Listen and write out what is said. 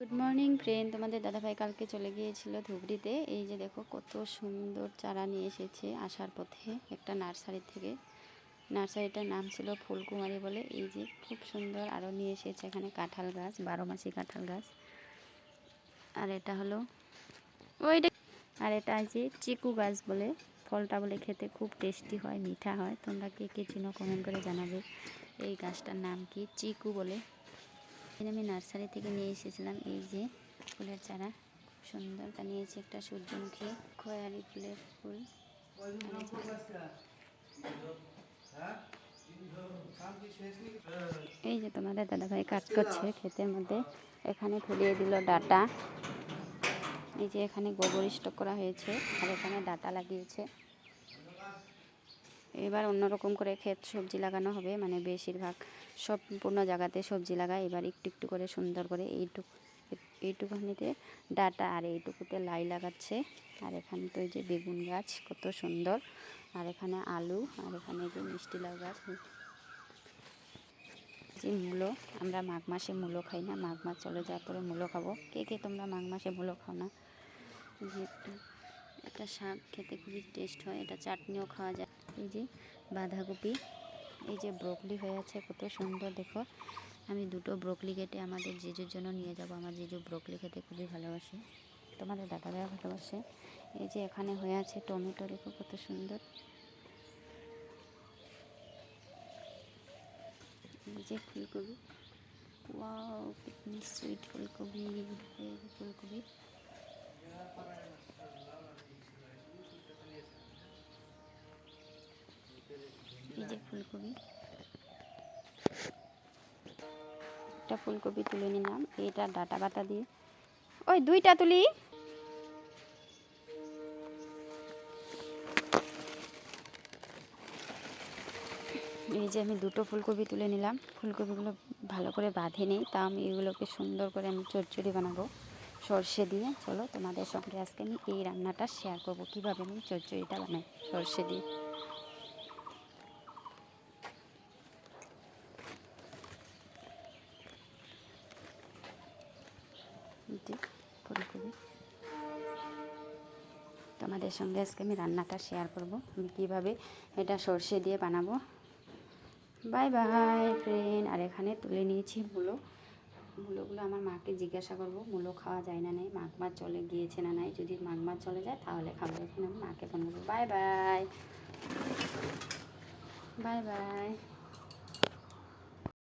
Good morning friend, তোমাদের দাদাভাই কালকে চলে গিয়েছিল ধুবড়িতে। এই যে দেখো কত সুন্দর চারা নিয়ে এসেছে আসার পথে একটা নার্সারি থেকে। নার্সারিটার নাম ছিল ফুলকুমারী বলে। এই যে খুব সুন্দর আরও নিয়ে এসেছে এখানে কাঁঠাল গাছ, 12 মাসি কাঁঠাল গাছ। আর এটা হলো ওইটা, আর এটা যে চিকু গাছ বলে। ফলটা বলে খেতে খুব টেস্টি হয়, মিঠা হয়। তোমরা কে কে চিনো কমেন্ট করে জানাবে এই গাছটার নাম কি। চিকু বলে। আমি নার্সারি থেকে নিয়ে এসেছিলাম এই যে ফুলের চারা, খুব সুন্দর। তা নিয়েছি একটা সূর্যমুখী খয়েরি ফুলের ফুল। এই যে তোমাদের দাদাভাই কাজ করছে ক্ষেতের মধ্যে। এখানে ফেলিয়ে দিল ডাটা। এই যে এখানে গোবর স্টক করা হয়েছে আর এখানে ডাটা লাগিয়েছে। এবার অন্যরকম করে ক্ষেত সবজি লাগানো হবে, মানে বেশিরভাগ সম্পূর্ণ জায়গাতে সবজি লাগায়। এবার একটু একটু করে সুন্দর করে এইটুকুনিতে ডাটা আর এইটুকুতে লাই লাগাচ্ছে। আর এখানে তো এই যে বেগুন গাছ কত সুন্দর, আর এখানে আলু, আর এখানে যে মিষ্টি লাউ গাছ। যে মূলো, আমরা মাঘ মাসে মূলো খাই না, মাঘ মাস চলে যাওয়ার পরে মূলো খাবো। কে কে তোমরা মাঘ মাসে মূলো খাও না? এটা শাক খেতে খুবই টেস্ট হয়, এটা চাটনিও খাওয়া যায়। এই যে বাঁধাকপি, এই যে ব্রকলি হয়ে আছে কত সুন্দর দেখো। আমি দুটো ব্রকলি কেটে আমাদের জিজুর জন্য নিয়ে যাব। আমার জিজু ব্রকলি খেতে খুবই ভালোবাসে, তোমাদের দাদাভাইও ভালোবাসে। এই যে এখানে হয়ে আছে টমেটো, দেখো কত সুন্দর। এই যে ফুলকপি, ওয়াও কিতনি সুইট ফুলকপি। এই যে ফুলকপি, এই যে ফুলকপি, একটা ফুলকপি তুলে নিলাম। এইটা ডাটা বাটা দিয়ে, ওই দুইটা তুলি। এই যে আমি দুটো ফুলকপি তুলে নিলাম। ফুলকপিগুলো ভালো করে বাঁধে নেই, তা আমি এগুলোকে সুন্দর করে আমি চচ্চড়ি বানাবো সর্ষে দিয়ে। চলো তোমাদের সঙ্গে আজকে আমি এই রান্নাটা শেয়ার করব, কীভাবে আমি চচ্চড়িটা বানাই সর্ষে দিয়ে। ফুলকপি তোমাদের সঙ্গে আজকে আমি রান্নাটা শেয়ার করব, আমি কীভাবে এটা সর্ষে দিয়ে বানাবো। Bye bye friend. আর এখানে তুলে নিয়েছি মূলোগুলো আমার মাকে জিজ্ঞাসা করব মূলো খাওয়া যায় না নাই, মাঘ মাস চলে গিয়েছে না নাই। যদি মাঘ মাস চলে যায় তাহলে খাবো। এখানে আমি মাকে ফোন করবো। Bye bye, bye bye.